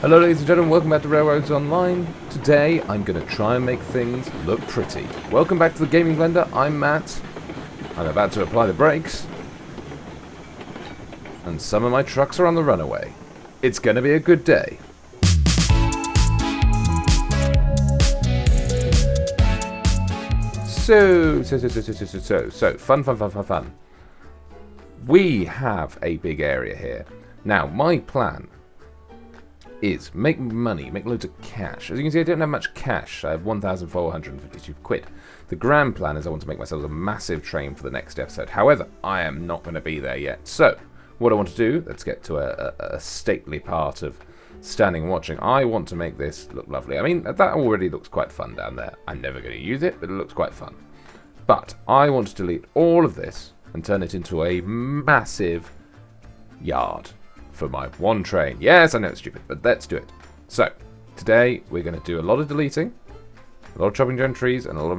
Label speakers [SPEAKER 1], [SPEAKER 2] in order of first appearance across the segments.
[SPEAKER 1] Hello ladies and gentlemen, welcome back to Railroads Online. Today I'm going to try and make things look pretty. Welcome back to the Gaming Blender, I'm Matt. I'm about to apply the brakes. And some of my trucks are on the runaway. It's going to be a good day. So, fun. We have a big area here. Now, my plan is make money, make loads of cash. As you can see, I don't have much cash. I have 1,452 quid. The grand plan is I want to make myself a massive train for the next episode. However, I am not going to be there yet. So, what I want to do, let's get to a stately part of standing and watching. I want to make this look lovely. I mean, that already looks quite fun down there. I'm never going to use it, but it looks quite fun. But I want to delete all of this and turn it into a massive yard for my one train. Yes, I know it's stupid, but let's do it. So, today we're going to do a lot of deleting, a lot of chopping down trees, and a lot of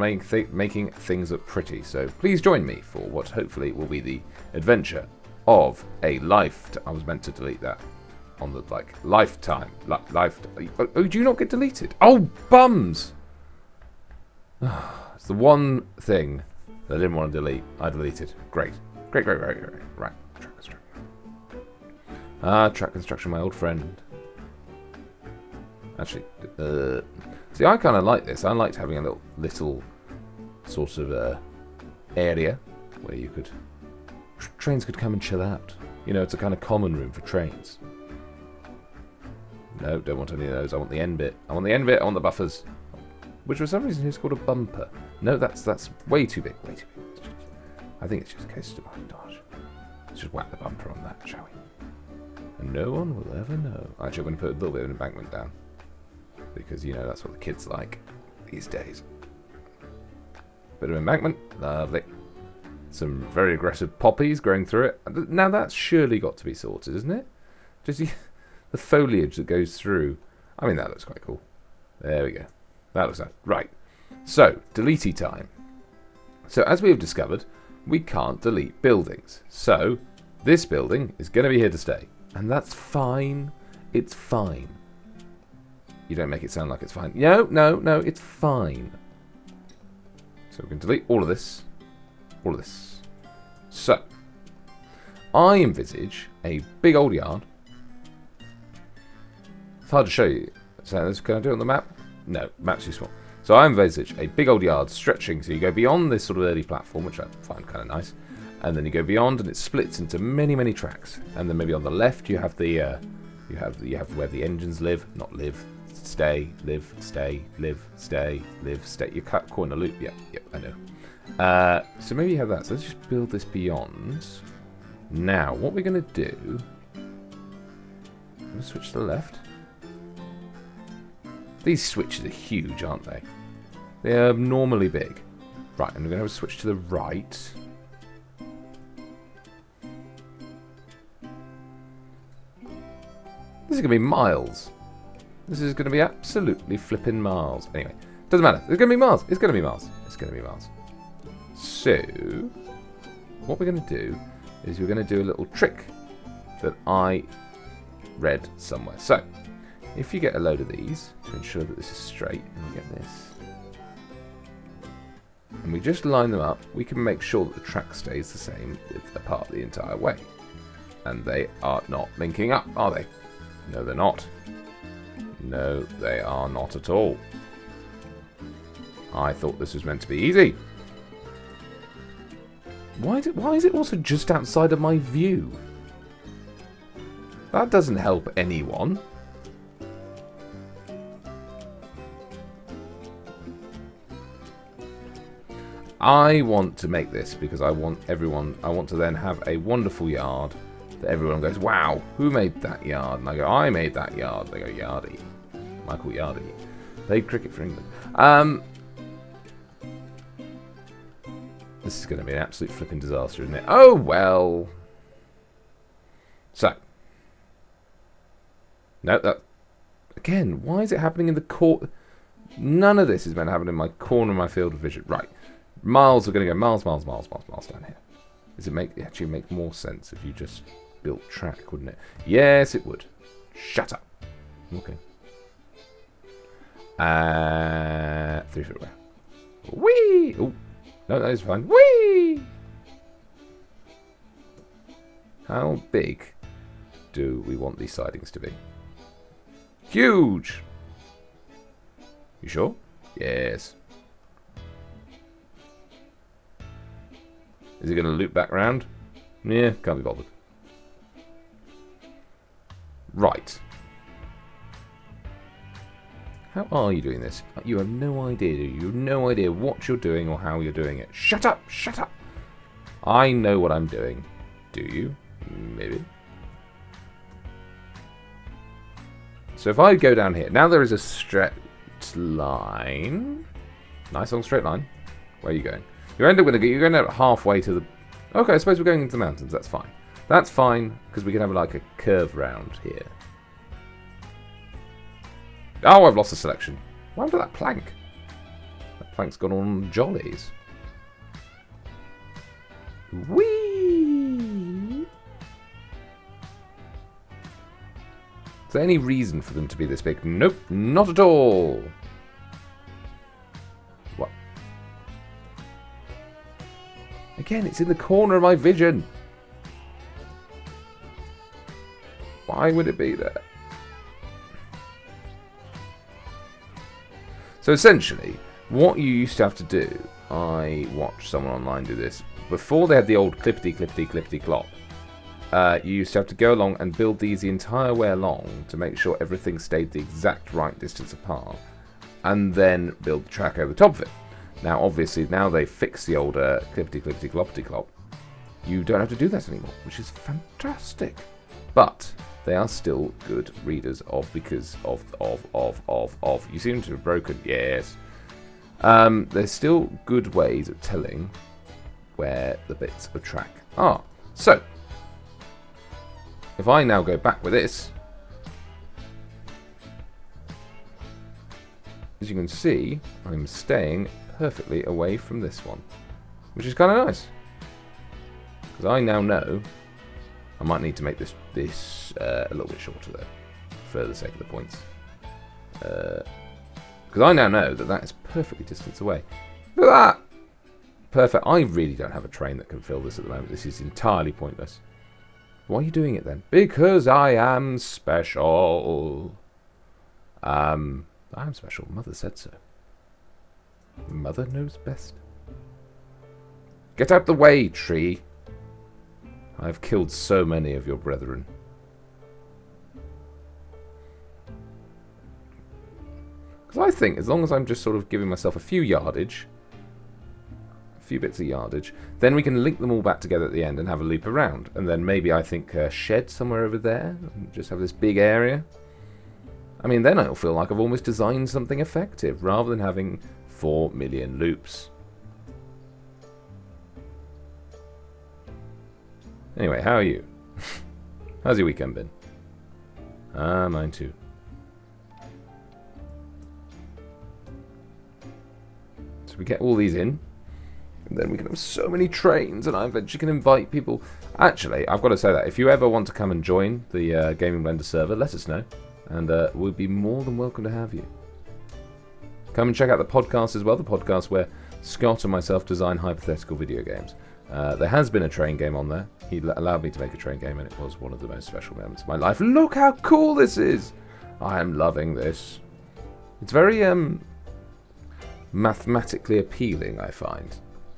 [SPEAKER 1] making things look pretty. So please join me for what hopefully will be the adventure of a life. I was meant to delete that on the lifetime. Oh, do you not get deleted? Oh, bums! It's the one thing that I didn't want to delete. I deleted. Great. Right. Track construction, my old friend. Actually, see, I kind of like this. I liked having a little sort of area where you could trains could come and chill out. You know, it's a kind of common room for trains. No, don't want any of those. I want the end bit. I want the buffers, which for some reason is called a bumper. No, that's way too big. I think it's just a case of montage. Let's just whack the bumper on that, shall we? And no one will ever know. Actually, I'm going to put a little bit of an embankment down. Because, you know, that's what the kids like these days. Bit of embankment. Lovely. Some very aggressive poppies growing through it. Now, that's surely got to be sorted, isn't it? Just the foliage that goes through. I mean, that looks quite cool. There we go. That looks nice. Right. So, deletey time. So, as we have discovered, we can't delete buildings. So, this building is going to be here to stay. And that's fine. It's fine. You don't make it sound like it's fine. No, it's fine. So we can delete all of this. All of this. So, I envisage a big old yard. It's hard to show you. So, can I do it on the map? No, map's too small. So I envisage a big old yard stretching. So you go beyond this sort of early platform, which I find kind of nice. And then you go beyond, and it splits into many tracks. And then maybe on the left you have the you have where the engines live, not live, stay, live, stay, live, stay, live, stay. You cut corner loop. Yep, I know. So maybe you have that. So let's just build this beyond. Now, what we're going to do? I'm going to switch to the left. These switches are huge, aren't they? They are abnormally big. Right, and we're going to have a switch to the right. This is going to be miles. This is going to be absolutely flipping miles. Anyway, doesn't matter. It's going to be miles. It's going to be miles. It's going to be miles. So, what we're going to do is we're going to do a little trick that I read somewhere. So, if you get a load of these to ensure that this is straight, and we get this, and we just line them up, we can make sure that the track stays the same apart the entire way. And they are not linking up, are they? No, they're not. No, they are not at all. I thought this was meant to be easy. Why is it also just outside of my view? That doesn't help anyone. I want to make this because I want to then have a wonderful yard that everyone goes, wow, who made that yard? And I go, I made that yard. They go, Yardy. Michael Yardy. Played cricket for England. This is going to be an absolute flipping disaster, isn't it? Oh, well. So. No, that... Again, why is it happening in the court? None of this is meant to happen in my corner of my field of vision. Right. Miles are going to go miles down here. Does it actually make more sense if you just built track, wouldn't it? Yes, it would. Shut up. Okay. 3 foot away. Whee! Oh, no, that is fine. Whee! How big do we want these sidings to be? Huge! You sure? Yes. Is it going to loop back round? Yeah, can't be bothered. Right. How are you doing this? You have no idea, do you? You have no idea what you're doing or how you're doing it. Shut up! Shut up! I know what I'm doing. Do you? Maybe. So if I go down here, now there is a straight line. Nice long straight line. Where are you going? You're going out halfway to the... Okay, I suppose we're going into the mountains. That's fine. That's fine, because we can have like a curve round here. Oh, I've lost the selection. Why did that plank? That plank's gone on jollies. Whee! Is there any reason for them to be this big? Nope, not at all. What? Again, it's in the corner of my vision. Why would it be there? So essentially, what you used to have to do, I watched someone online do this, before they had the old clippity-clop, you used to have to go along and build these the entire way along to make sure everything stayed the exact right distance apart, and then build the track over the top of it. Now, obviously, now they fix the older clippity-clop, you don't have to do that anymore, which is fantastic. But they are still good readers of, because of. You seem to have broken, yes. There's still good ways of telling where the bits of track are. So, if I now go back with this, as you can see, I'm staying perfectly away from this one, which is kind of nice. Because I now know I might need to make this a little bit shorter though, for the sake of the points. Because I now know that that is perfectly distance away. Look at that! Perfect. I really don't have a train that can fill this at the moment. This is entirely pointless. Why are you doing it then? Because I am special. I am special. Mother said so. Mother knows best. Get out the way, tree. I've killed so many of your brethren. Because I think as long as I'm just sort of giving myself a few yardage, a few bits of yardage, then we can link them all back together at the end and have a loop around. And then maybe I think a shed somewhere over there, and just have this big area. I mean, then I'll feel like I've almost designed something effective, rather than having 4 million loops. Anyway, how are you? How's your weekend been? Mine too. So we get all these in, and then we can have so many trains, and I eventually can invite people. Actually, I've got to say that if you ever want to come and join the Gaming Blender server, let us know, and we'll be more than welcome to have you. Come and check out the podcast as well, the podcast where Scott and myself design hypothetical video games. There has been a train game on there. He allowed me to make a train game, and it was one of the most special moments of my life. Look how cool this is! I am loving this. It's very mathematically appealing, I find.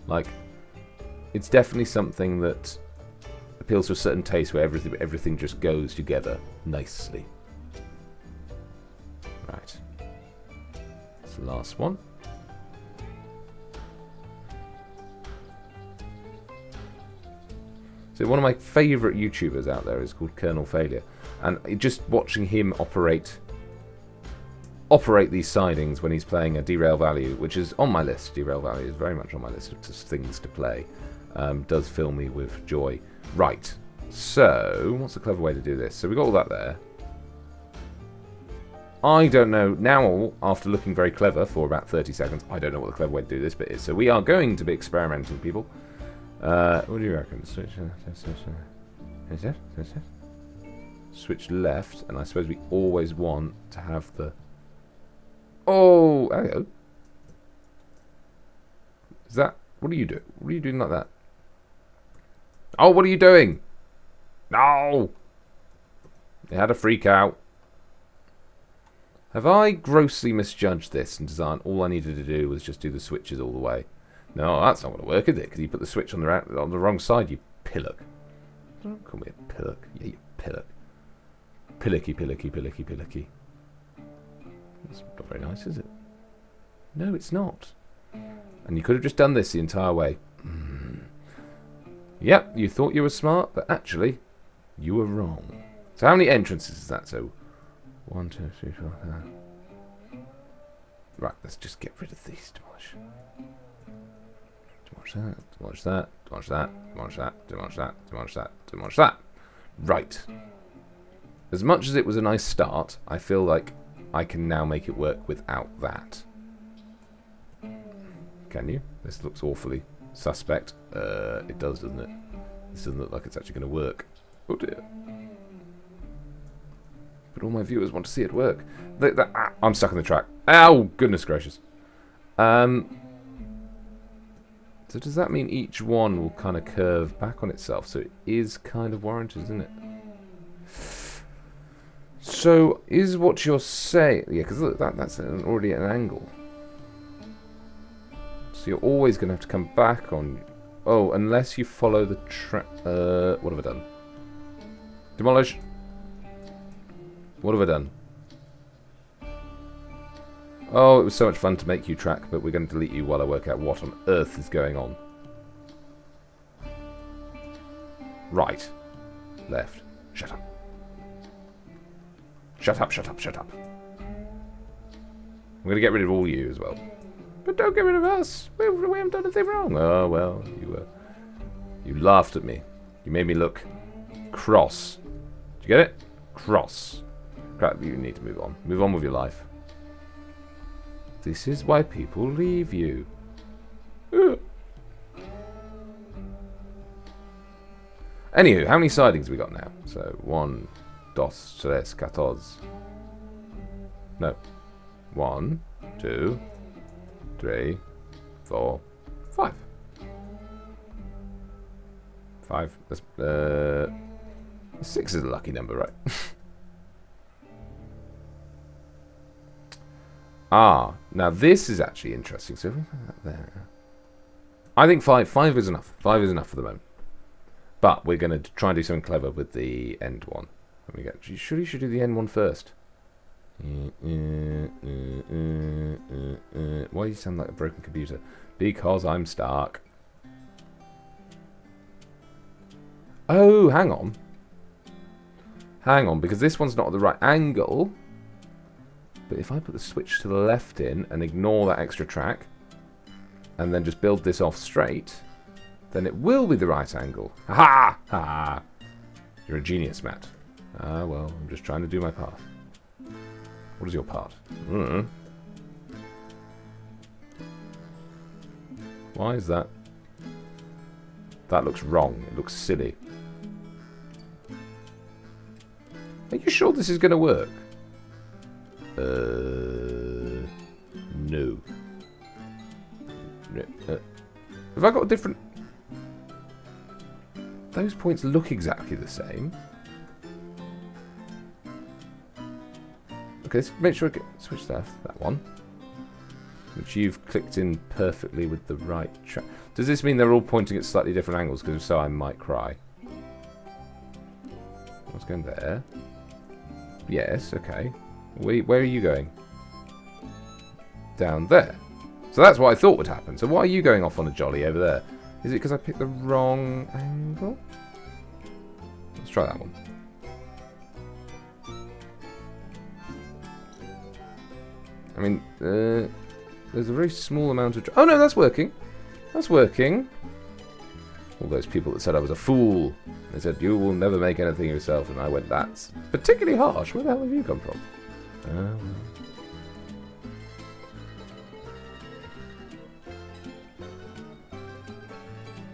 [SPEAKER 1] Like, it's definitely something that appeals to a certain taste where everything just goes together nicely. Right. That's the last one. So one of my favourite YouTubers out there is called Colonel Failure, and just watching him operate these sidings when he's playing a Derail Value, which is on my list. Derail Value is very much on my list of things to play. Does fill me with joy. Right. So what's a clever way to do this? So we got all that there. I don't know now. After looking very clever for about 30 seconds, I don't know what the clever way to do this bit is. So we are going to be experimenting, people. What do you reckon? switch left, and I suppose we always want to have the... Oh, there we go. Is that... What are you doing? What are you doing like that? Oh, what are you doing? No! It had a freak out. Have I grossly misjudged this and design? All I needed to do was just do the switches all the way. No, that's not going to work, is it? Because you put the switch on the wrong side, you pillock. Don't call me a pillock. Yeah, you pillock. Pillocky, pillocky, pillocky, pillocky. That's not very nice, is it? No, it's not. And you could have just done this the entire way. Yep, you thought you were smart, but actually, you were wrong. So how many entrances is that? So, 1, 2, 3, 4, 5. Right, let's just get rid of these. Demolish. Demolish that, demolish that, demolish that, demolish that, demolish that, demolish that, demolish that. Right. As much as it was a nice start, I feel like I can now make it work without that. Can you? This looks awfully suspect. It does, doesn't it? This doesn't look like it's actually going to work. Oh dear. But all my viewers want to see it work. I'm stuck in the track. Ow! Goodness gracious. So does that mean each one will kind of curve back on itself? So it is kind of warranted, isn't it? So is what you're saying... Yeah, because look, that's already at an angle. So you're always going to have to come back on... Oh, unless you follow the track... what have I done? Demolish. What have I done? Oh, it was so much fun to make you track, but we're going to delete you while I work out what on earth is going on. Right. Left. Shut up. Shut up, shut up, shut up. I'm going to get rid of all you as well. But don't get rid of us. We haven't done anything wrong. Oh, well, you laughed at me. You made me look cross. Did you get it? Cross. Crap, you need to move on. Move on with your life. This is why people leave you. Anywho, how many sidings we got now? So, 1, 2, 3, 14. No. 1, 2, 3, 4, 5. 5. That's, 6 is a lucky number, right? Ah, now this is actually interesting. So, there. I think 5 is enough. 5 is enough for the moment. But we're going to try and do something clever with the end one. Surely you should do the end one first. Why do you sound like a broken computer? Because I'm Stark. Oh, hang on. Hang on, because this one's not at the right angle. But if I put the switch to the left in and ignore that extra track, and then just build this off straight, then it will be the right angle. Ha ha! Ha! You're a genius, Matt. Ah, well, I'm just trying to do my part. What is your part? Why is that? That looks wrong. It looks silly. Are you sure this is going to work? No. Have I got a different... Those points look exactly the same. Okay, let's make sure I get switch that one. Which you've clicked in perfectly with the right track. Does this mean they're all pointing at slightly different angles? Because if so, I might cry. What's going there? Yes, okay. Where are you going? Down there. So that's what I thought would happen. So why are you going off on a jolly over there? Is it because I picked the wrong angle? Let's try that one. I mean, there's a very small amount of... Oh no, that's working. That's working. All those people that said I was a fool. They said, you will never make anything yourself. And I went, that's particularly harsh. Where the hell have you come from?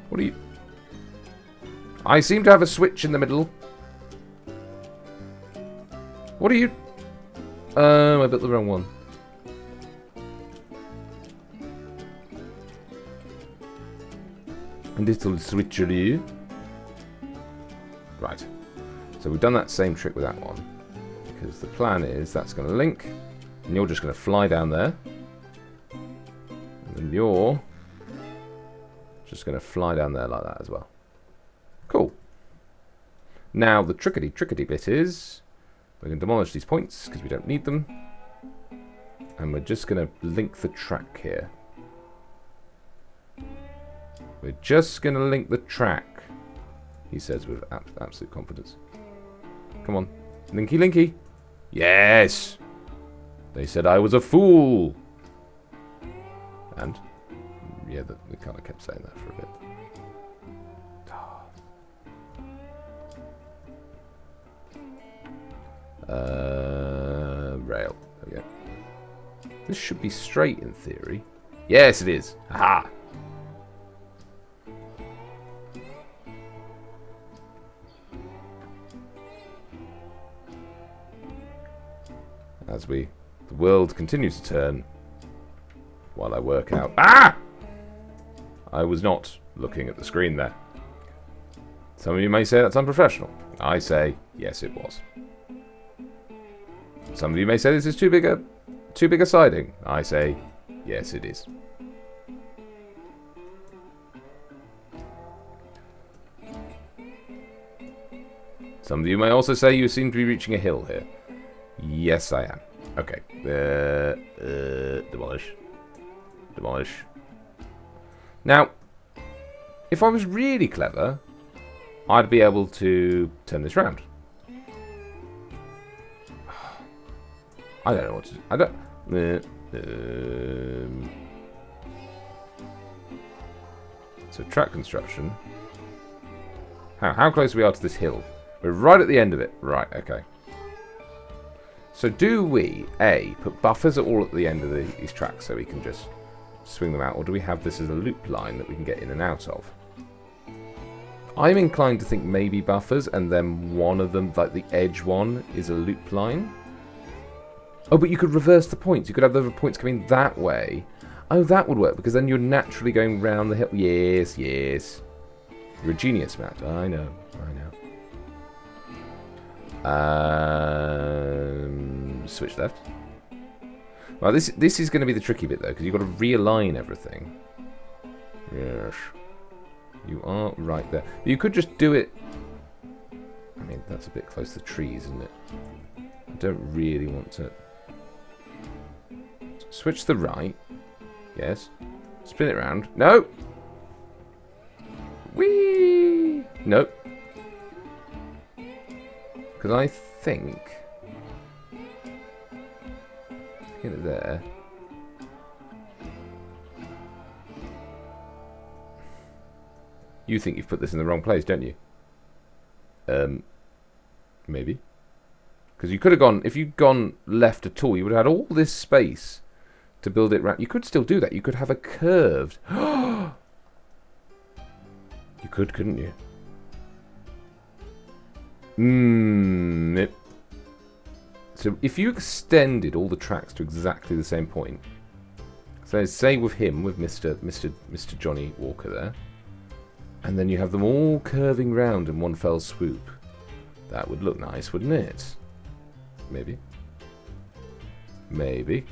[SPEAKER 1] What are you... I seem to have a switch in the middle. What are you... I built the wrong one. A little switcheroo. Right. So we've done that same trick with that one. Because the plan is that's going to link. And you're just going to fly down there. And then you're just going to fly down there like that as well. Cool. Now the trickety bit is we're going to demolish these points because we don't need them. And we're just going to link the track here. We're just going to link the track, he says with absolute confidence. Come on. Linky, linky. Yes! They said I was a fool! And, yeah, they kind of kept saying that for a bit. Rail. There we go. This should be straight in theory. Yes, it is. Aha! As the world continues to turn while I work out. Ah! I was not looking at the screen there. Some of you may say that's unprofessional. I say, yes, it was. Some of you may say this is too big a siding. I say, yes, it is. Some of you may also say you seem to be reaching a hill here. Yes, I am. Okay. Demolish. Demolish. Now, if I was really clever, I'd be able to turn this round. I don't know what to do. I don't... So, track construction. How close we are to this hill? We're right at the end of it. Right, okay. So do we, A, put buffers all at the end of these tracks so we can just swing them out, or do we have this as a loop line that we can get in and out of? I'm inclined to think maybe buffers, and then one of them, like the edge one, is a loop line. Oh, but you could reverse the points. You could have the points coming that way. Oh, that would work, because then you're naturally going round the hill. Yes, yes. You're a genius, Matt. I know, I know. Switch left. Well, this is going to be the tricky bit though, because you've got to realign everything. Yes, you are right there. But you could just do it. I mean, that's a bit close to the trees, isn't it? I don't really want to. Switch to the right. Yes. Spin it round. No. Whee. Nope. Because I think... Get it there. You think you've put this in the wrong place, don't you? Maybe. Because you could have gone... If you'd gone left at all, you would have had all this space to build it round. You could still do that. You could have a curved... You could, couldn't you? So if you extended all the tracks to exactly the same point, so say with him, with Mr. Johnny Walker there, and then you have them all curving round in one fell swoop, that would look nice, wouldn't it? Maybe. Maybe.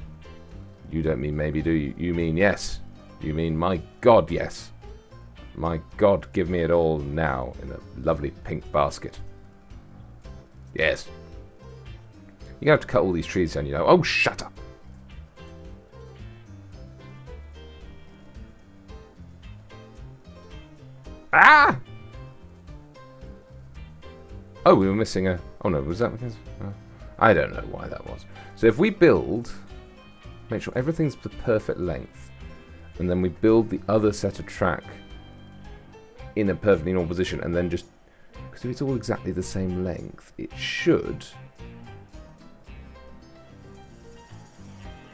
[SPEAKER 1] You don't mean maybe, do you? You mean yes. You mean my God, yes. My God, give me it all now in a lovely pink basket. Yes. You're going to have to cut all these trees down, you know. Oh, shut up. Ah! Oh, we were missing a... Oh, no, was that because... Oh, I don't know why that was. So if we build... Make sure everything's the perfect length. And then we build the other set of track in a perfectly normal position. And then just... Because if it's all exactly the same length, it should...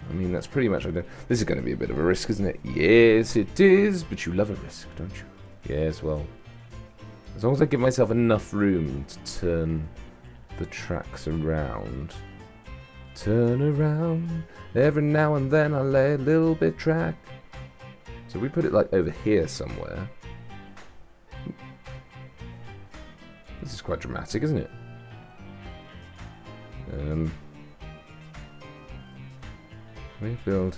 [SPEAKER 1] I mean, that's pretty much... This is going to be a bit of a risk, isn't it? Yes, it is. But you love a risk, don't you? Yes, well... As long as I give myself enough room to turn the tracks around. Turn around. Every now and then I lay a little bit track. So we put it like over here somewhere. This is quite dramatic, isn't it? We build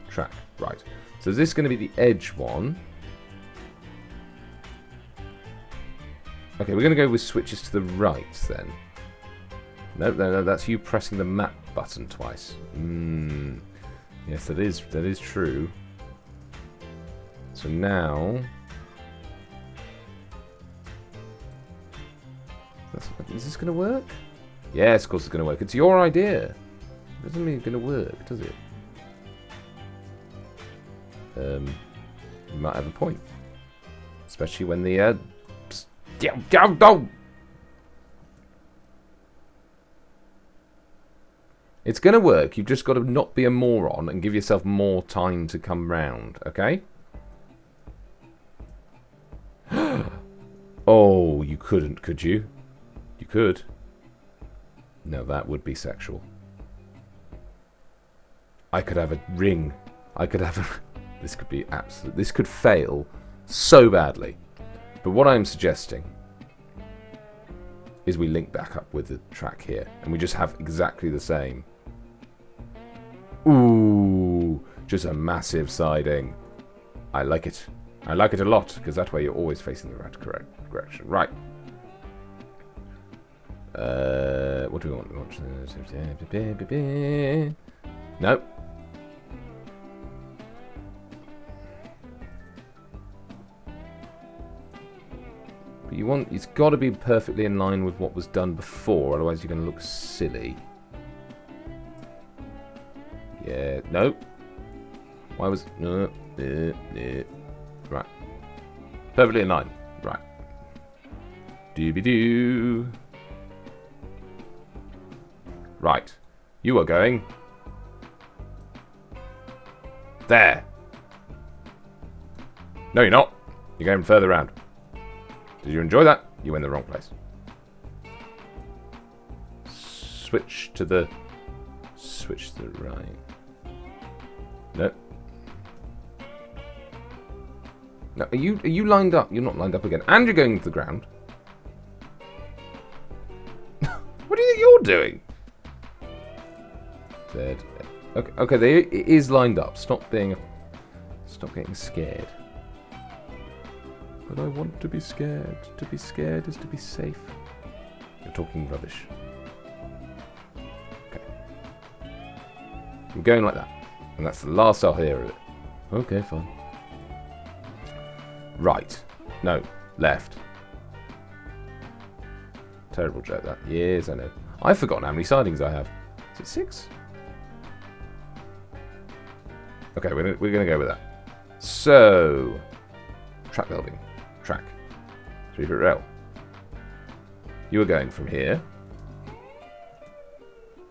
[SPEAKER 1] track. Right. So is this going to be the edge one? Okay, we're going to go with switches to the right then. No, that's you pressing the map button twice. Yes, that is true. So now... Is this going to work? Yes, of course it's going to work. It's your idea. It doesn't mean it's going to work, does it? You might have a point. Especially when the... It's going to work. You've just got to not be a moron and give yourself more time to come round, okay? Oh, you couldn't, could you? You could. No, that would be sexual. I could have a ring. I could have a... This could be absolute... This could fail so badly. But what I'm suggesting is we link back up with the track here. And we just have exactly the same. Ooh, just a massive siding. I like it. I like it a lot, because that way you're always facing the right direction. Right. What do we want? No. But you want, it's got to be perfectly in line with what was done before, otherwise you're going to look silly. Yeah, no. Why was... No. Right. Perfectly in line. Right. Doobie-doo. Right. You are going... There. No, you're not. You're going further around. Did you enjoy that? You went in the wrong place. Switch to the right. No. No, are you lined up? You're not lined up again. And you're going to the ground. What do you think you're doing? Dead. Okay, it is lined up. Stop getting scared. But I want to be scared. To be scared is to be safe. You're talking rubbish. Okay. I'm going like that. And that's the last I'll hear of it. Okay, fine. Right. No. Left. Terrible joke, that. Yes, I know. I've forgotten how many sidings I have. Is it 6? Okay, we're going to go with that. So... Track building. Track. 3-foot rail. You are going from here.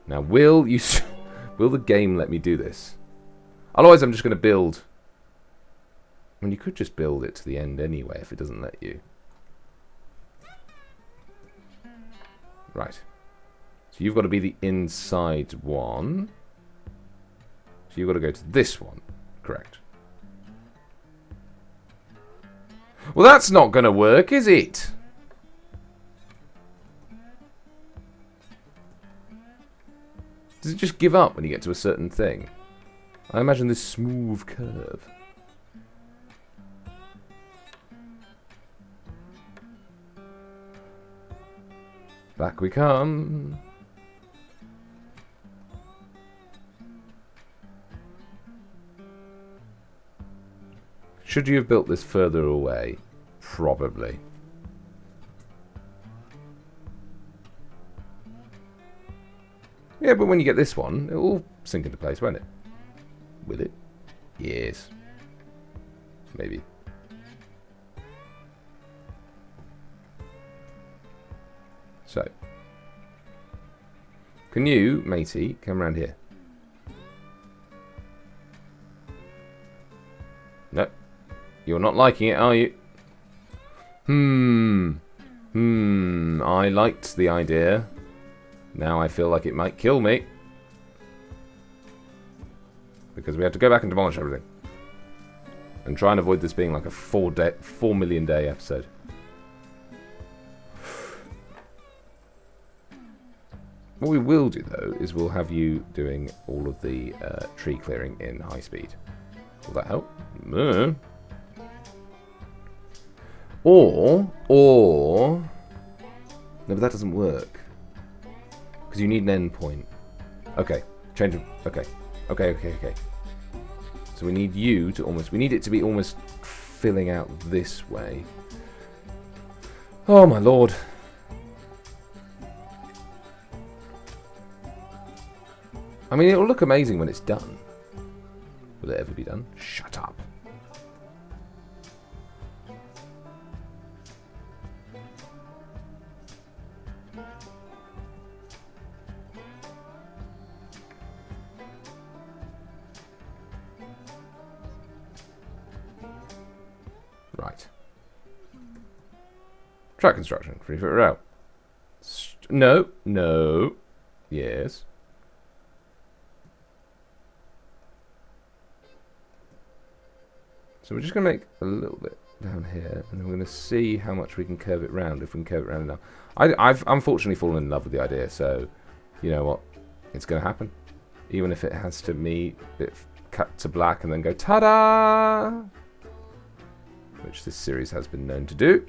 [SPEAKER 1] Now, will the game let me do this? Otherwise, I'm just going to build... I mean, you could just build it to the end anyway if it doesn't let you. Right. So you've got to be the inside one. So you've got to go to this one. Correct. Well, that's not going to work, is it? Does it just give up when you get to a certain thing? I imagine this smooth curve. Back we come. Should you have built this further away? Probably. Yeah, but when you get this one, it'll all sink into place, won't it? Will it? Yes. Maybe. So. Can you, matey, come around here? No. You're not liking it, are you? I liked the idea Now I feel like it might kill me. Because we have to go back and demolish everything. And try and avoid this being like a 4 million day episode. What we will do, though, is we'll have you doing all of the tree clearing in high speed. Will that help? Or... No, but that doesn't work. Because you need an end point. Okay. Change of... Okay. Okay. So we need you to almost... We need it to be almost filling out this way. Oh, my lord. I mean, it'll look amazing when it's done. Will it ever be done? Shut up. Right. Track construction. 3 foot route. No. Yes. So we're just going to make a little bit down here, and then we're going to see how much we can curve it round, if we can curve it round enough. I've unfortunately fallen in love with the idea, so you know what? It's going to happen. Even if it has to me cut to black and then go ta-da! Which this series has been known to do.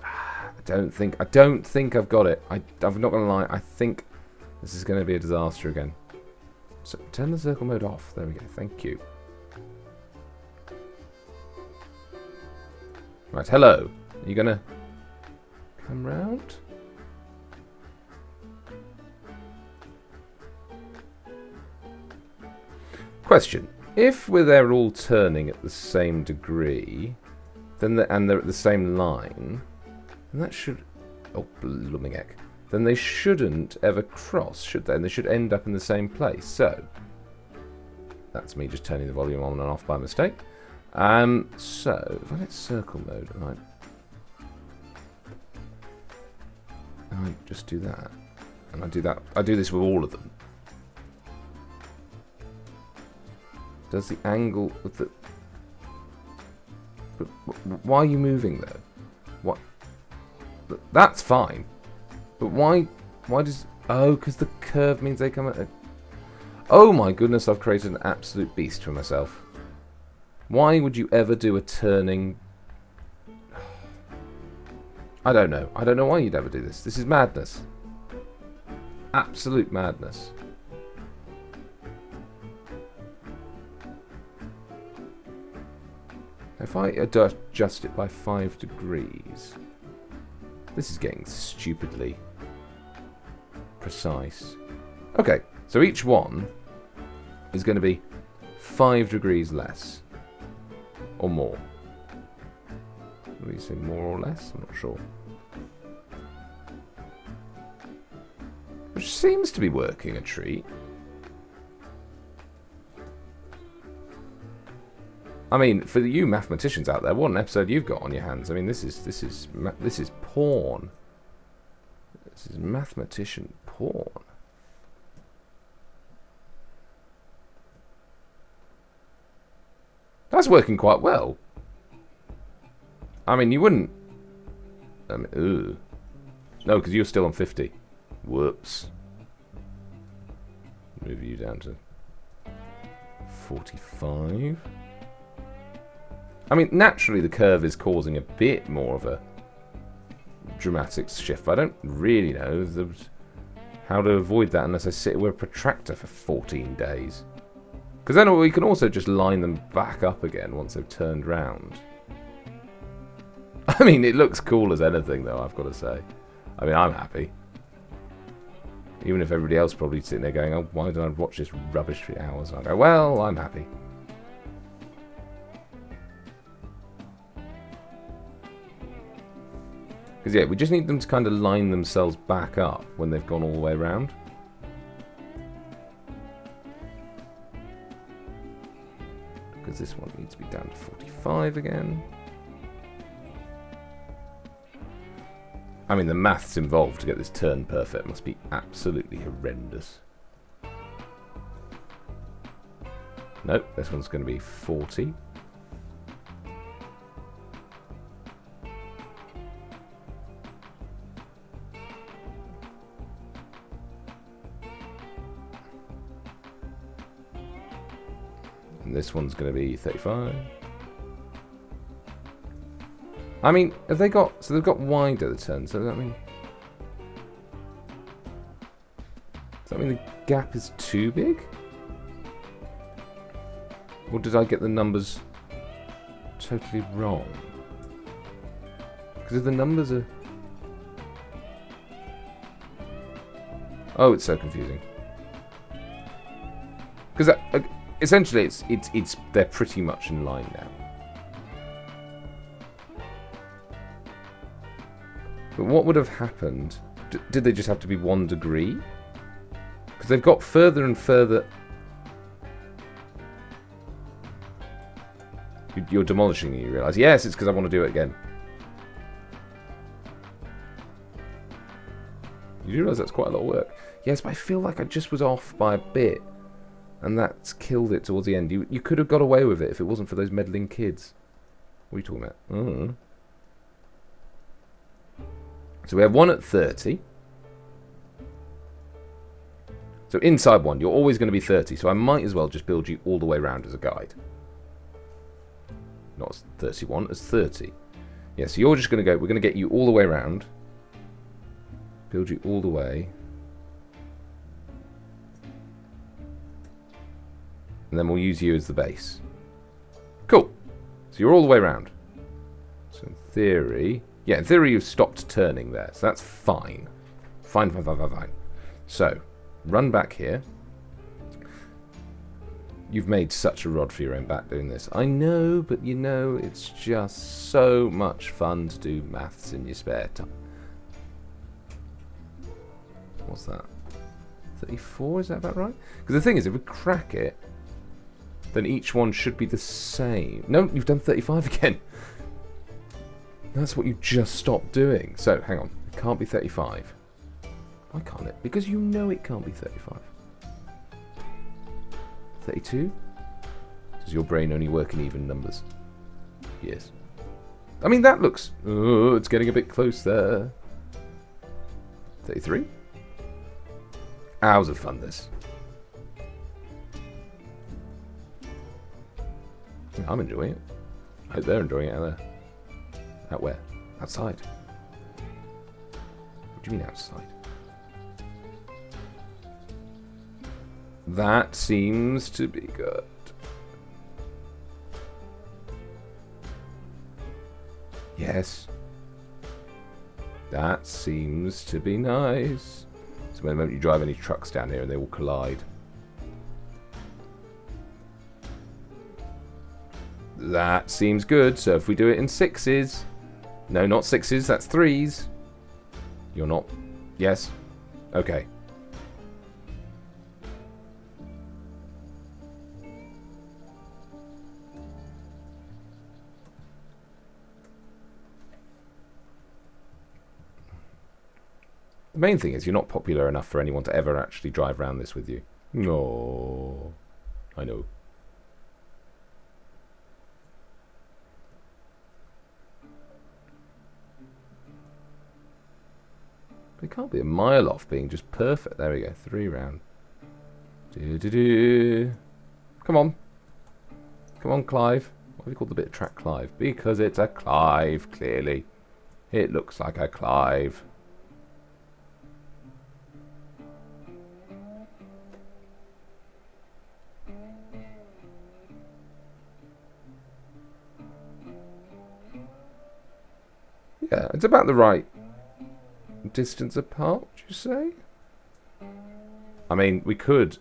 [SPEAKER 1] I don't think I've got it. I'm not going to lie. I think this is going to be a disaster again. So turn the circle mode off. There we go. Thank you. Right, hello. Are you gonna come round? Question. If they're all turning at the same degree, then and they're at the same line, then that should... Oh, blooming heck. Then they shouldn't ever cross, should they? And they should end up in the same place. So, that's me just turning the volume on and off by mistake. So, if I hit circle mode, and I just do that, and I do this with all of them. Does the angle of the... But why are you moving, though? What? That's fine. But why does... Oh, because the curve means they come at a... Oh my goodness, I've created an absolute beast for myself. Why would you ever do a turning... I don't know. I don't know why you'd ever do this. This is madness. Absolute madness. If I adjust it by 5 degrees... This is getting stupidly precise. Okay, so each one is going to be 5 degrees less. Or more. What do you say, more or less? I'm not sure. Which seems to be working a treat. I mean, for you mathematicians out there, what an episode you've got on your hands. I mean, this is porn. This is mathematician porn. That's working quite well. I mean, you wouldn't... No, because you're still on 50. Whoops. Move you down to 45. I mean, naturally the curve is causing a bit more of a dramatic shift, but I don't really know how to avoid that unless I sit with a protractor for 14 days. Because then we can also just line them back up again once they've turned round. I mean, it looks cool as anything, though, I've got to say. I mean, I'm happy. Even if everybody else probably sitting there going, oh, why did I watch this rubbish for hours? And I go, well, I'm happy. Because, yeah, we just need them to kind of line themselves back up when they've gone all the way around. Because this one needs to be down to 45 again. I mean, the maths involved to get this turn perfect must be absolutely horrendous. Nope, this one's going to be 40. And this one's going to be 35. I mean, have they got... So they've got wider the turns, so does that mean... Does that mean the gap is too big? Or did I get the numbers totally wrong? Because if the numbers are... Oh, it's so confusing. Because essentially, it's they're pretty much in line now. But what would have happened? Did they just have to be 1 degree? Because they've got further and further... You're demolishing it, you realise. Yes, it's because I want to do it again. You do realise that's quite a lot of work. Yes, but I feel like I just was off by a bit. And that's killed it towards the end. You could have got away with it if it wasn't for those meddling kids. What are you talking about? So we have one at 30. So inside one, you're always going to be 30. So I might as well just build you all the way around as a guide. Not as 31, as 30. Yeah, so you're just going to go... We're going to get you all the way around. Build you all the way. And then we'll use you as the base. Cool. So you're all the way around. So in theory... Yeah, in theory you've stopped turning there. So that's fine. Fine. So, run back here. You've made such a rod for your own back doing this. I know, but you know, it's just so much fun to do maths in your spare time. What's that? 34, is that about right? Because the thing is, if we crack it, then each one should be the same. No, you've done 35 again. That's what you just stopped doing. So, hang on. It can't be 35. Why can't it? Because you know it can't be 35. 32? Does your brain only work in even numbers? Yes. I mean, that looks... Oh, it's getting a bit close there. 33? Hours of fun, this. I'm enjoying it. I hope they're enjoying it out there. Out where? Outside. What do you mean outside? That seems to be good. Yes. That seems to be nice. So the moment you drive any trucks down here and they will collide. That seems good. So if we do it in 6s... No, not 6s, that's 3s. You're not... Yes? Okay. The main thing is you're not popular enough for anyone to ever actually drive around this with you. No, I know. But it can't be a mile off being just perfect. There we go, 3 round. Come on. Come on, Clive. Why have you called the bit of track Clive? Because it's a Clive, clearly. It looks like a Clive. Yeah, it's about the right distance apart, would you say? I mean, we could,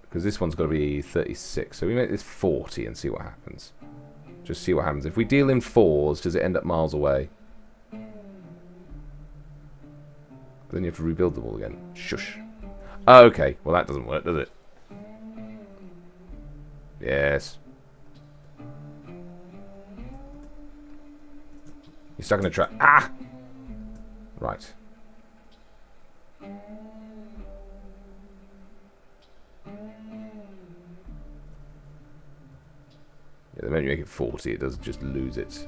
[SPEAKER 1] because this one's got to be 36, so we make this 40 and see what happens. Just see what happens. If we deal in 4s, does it end up miles away? Then you have to rebuild them all again. Shush. Oh, okay, well that doesn't work, does it? Yes. You're stuck in a trap. Ah! Right. Yeah, the moment you make it 40, it does just lose its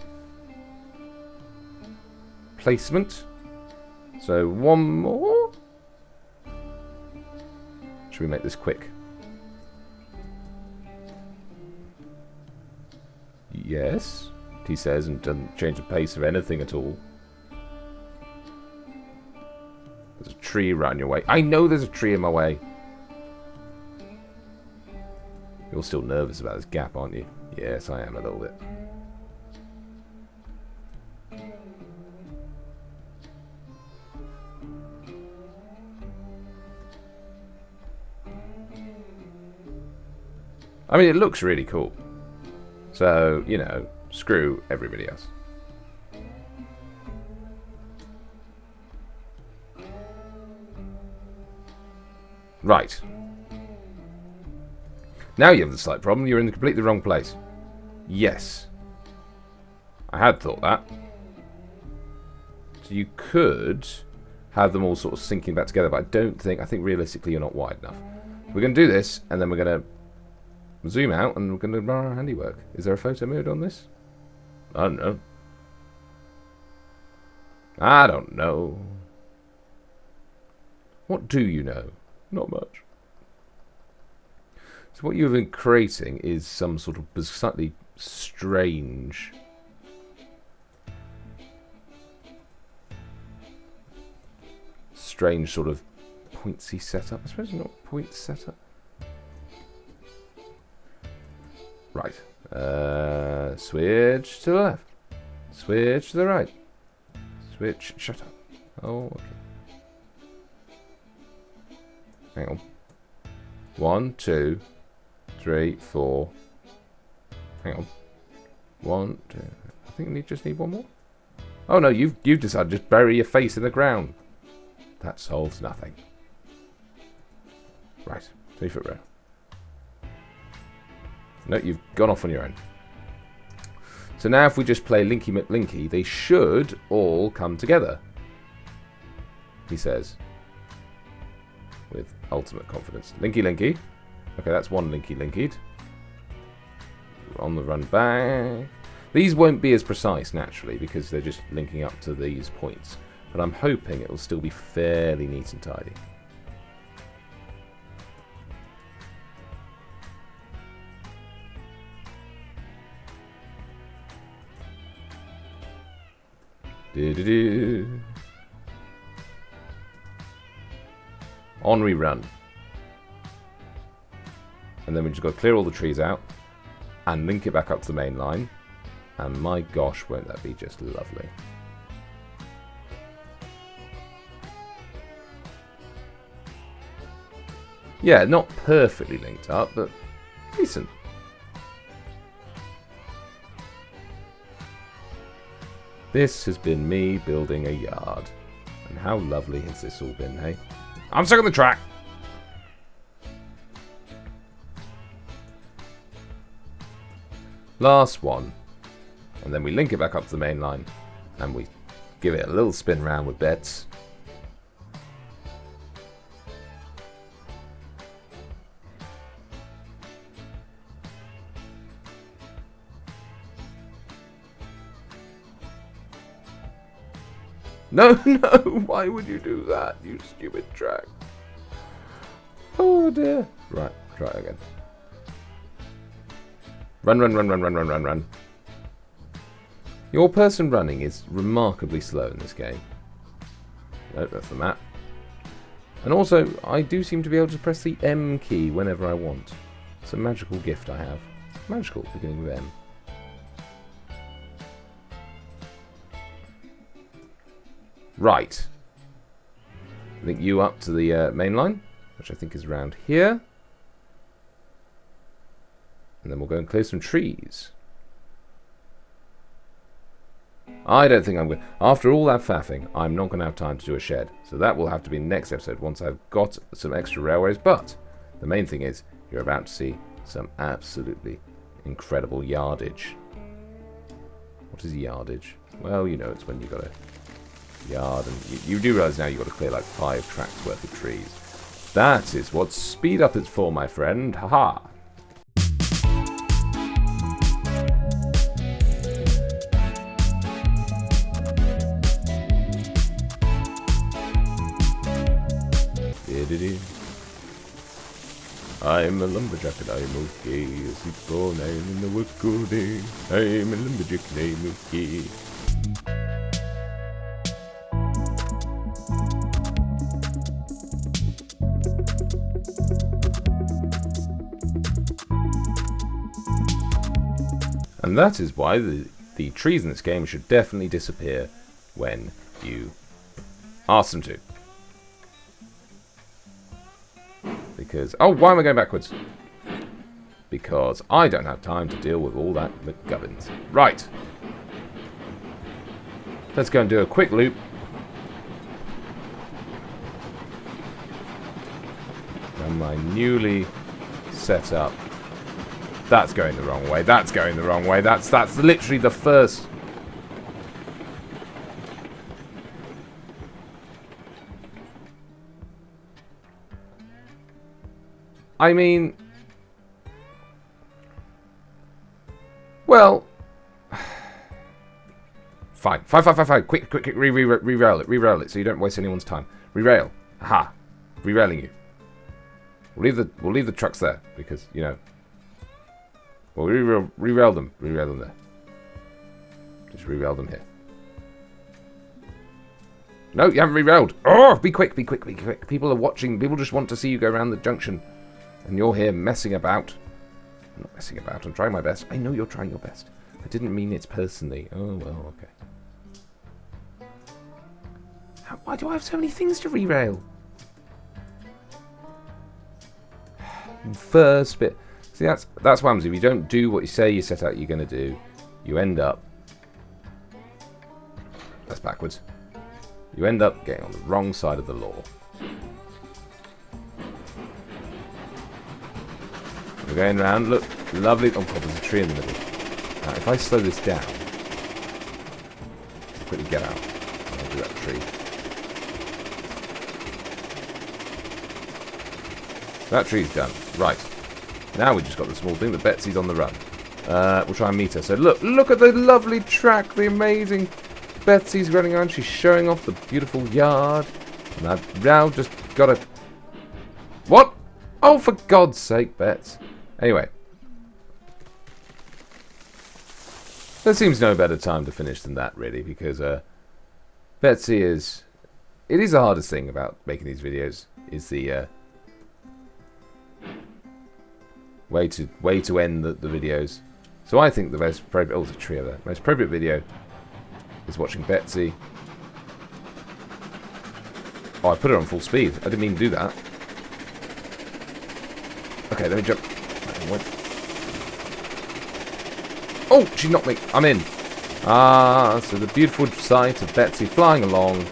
[SPEAKER 1] placement. So one more. Should we make this quick? Yes, he says, and doesn't change the pace of anything at all. There's a tree right in your way. I know there's a tree in my way. You're still nervous about this gap, aren't you? Yes, I am a little bit. I mean, it looks really cool. So, you know, screw everybody else. Right. Now you have the slight problem. You're in the completely wrong place. Yes. I had thought that. So you could have them all sort of syncing back together, but I think realistically you're not wide enough. We're going to do this, and then we're going to zoom out, and we're going to run our handiwork. Is there a photo mode on this? I don't know. I don't know. What do you know? Not much. So what you've been creating is some sort of slightly strange sort of pointsy setup. I suppose not point setup. Right. Switch to the left. Switch to the right. Switch. Shut up. Oh, okay. Hang on. 1, 2, 3, 4. Hang on. 1, 2. I think we just need one more. Oh no, you've decided to just bury your face in the ground. That solves nothing. Right. 3-foot row. No, you've gone off on your own. So now if we just play Linky McLinky, they should all come together. He says. With ultimate confidence. Linky Linky. Okay, that's one Linky Linkied. On the run back. These won't be as precise, naturally, because they're just linking up to these points. But I'm hoping it will still be fairly neat and tidy. Do-do-do. On we run. And then we just got to clear all the trees out and link it back up to the main line. And my gosh, won't that be just lovely. Yeah, not perfectly linked up, but decent. This has been me building a yard. And how lovely has this all been, hey? I'm stuck on the track! Last one. And then we link it back up to the main line. And we give it a little spin round with bets. No, no, why would you do that, you stupid track? Oh dear. Right, try it again. Run, run, run, run, run, run, run, run. Your person running is remarkably slow in this game. Nope, that's the map. And also, I do seem to be able to press the M key whenever I want. It's a magical gift I have. Magical, beginning with M. Right. Link you up to the main line, which I think is around here. And then we'll go and clear some trees. I don't think I'm going to... After all that faffing, I'm not going to have time to do a shed. So that will have to be next episode once I've got some extra railways. But the main thing is you're about to see some absolutely incredible yardage. What is yardage? Well, you know, it's when you've got to yard, and you do realise now you've got to clear like 5 tracks worth of trees. That is what speed up is for, my friend. Haha. I'm a lumberjack and I'm okay. A simple name in the work day. I'm a lumberjack and I'm okay. And that is why the trees in this game should definitely disappear when you ask them to. Because, oh, why am I going backwards? Because I don't have time to deal with all that McGubbins. Right. Let's go and do a quick loop. And my newly set up. That's going the wrong way. That's going the wrong way. That's literally the first. I mean, well, fine. Quick, re-rail it so you don't waste anyone's time. Re-rail. Aha. Re-railing you. We'll leave the trucks there because, you know, we'll re-rail them. Re-rail them there. Just re-rail them here. No, you haven't re-railed. Oh, be quick. People are watching. People just want to see you go around the junction. And you're here messing about. I'm not messing about. I'm trying my best. I know you're trying your best. I didn't mean it personally. Oh, well, okay. Why do I have so many things to re-rail? First bit. See, that's what happens. If you don't do what you say you set out you're going to do, you end up... That's backwards. You end up getting on the wrong side of the law. We're going around, look, lovely. Oh god, there's a tree in the middle. Now, if I slow this down, quickly get out. I'll do that tree. That tree's done. Right. Now we just got the small thing that Betsy's on the run. We'll try and meet her. So look at the lovely track, the amazing Betsy's running around. She's showing off the beautiful yard. And I've now just got to... What? Oh, for God's sake, Bets. Anyway, there seems no better time to finish than that, really, because Betsy is... It is the hardest thing about making these videos, is the way to end the videos. So I think the most appropriate... Oh, there's a tree over there. Most appropriate video is watching Betsy. Oh, I put it on full speed. I didn't mean to do that. Okay, let me jump. Oh, she knocked me. I'm in. So the beautiful sight of Betsy flying along.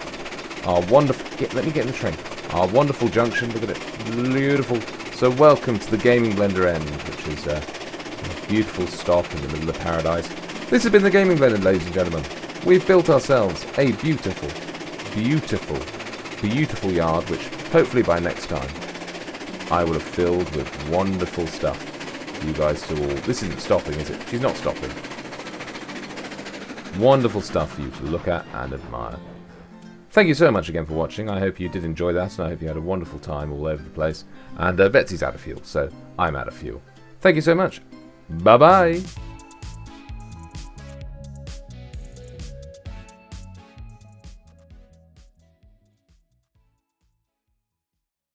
[SPEAKER 1] Our wonderful... let me get in the train. Our wonderful junction. Look at it. Beautiful. So welcome to the Gaming Blender end, which is a beautiful stop in the middle of paradise. This has been the Gaming Blender, ladies and gentlemen. We've built ourselves a beautiful yard, which hopefully by next time I will have filled with wonderful stuff for you guys to all... This isn't stopping, is it? She's not stopping. Wonderful stuff for you to look at and admire. Thank you so much again for watching. I hope you did enjoy that, and I hope you had a wonderful time all over the place. And Betsy's out of fuel, so I'm out of fuel. Thank you so much. Bye-bye.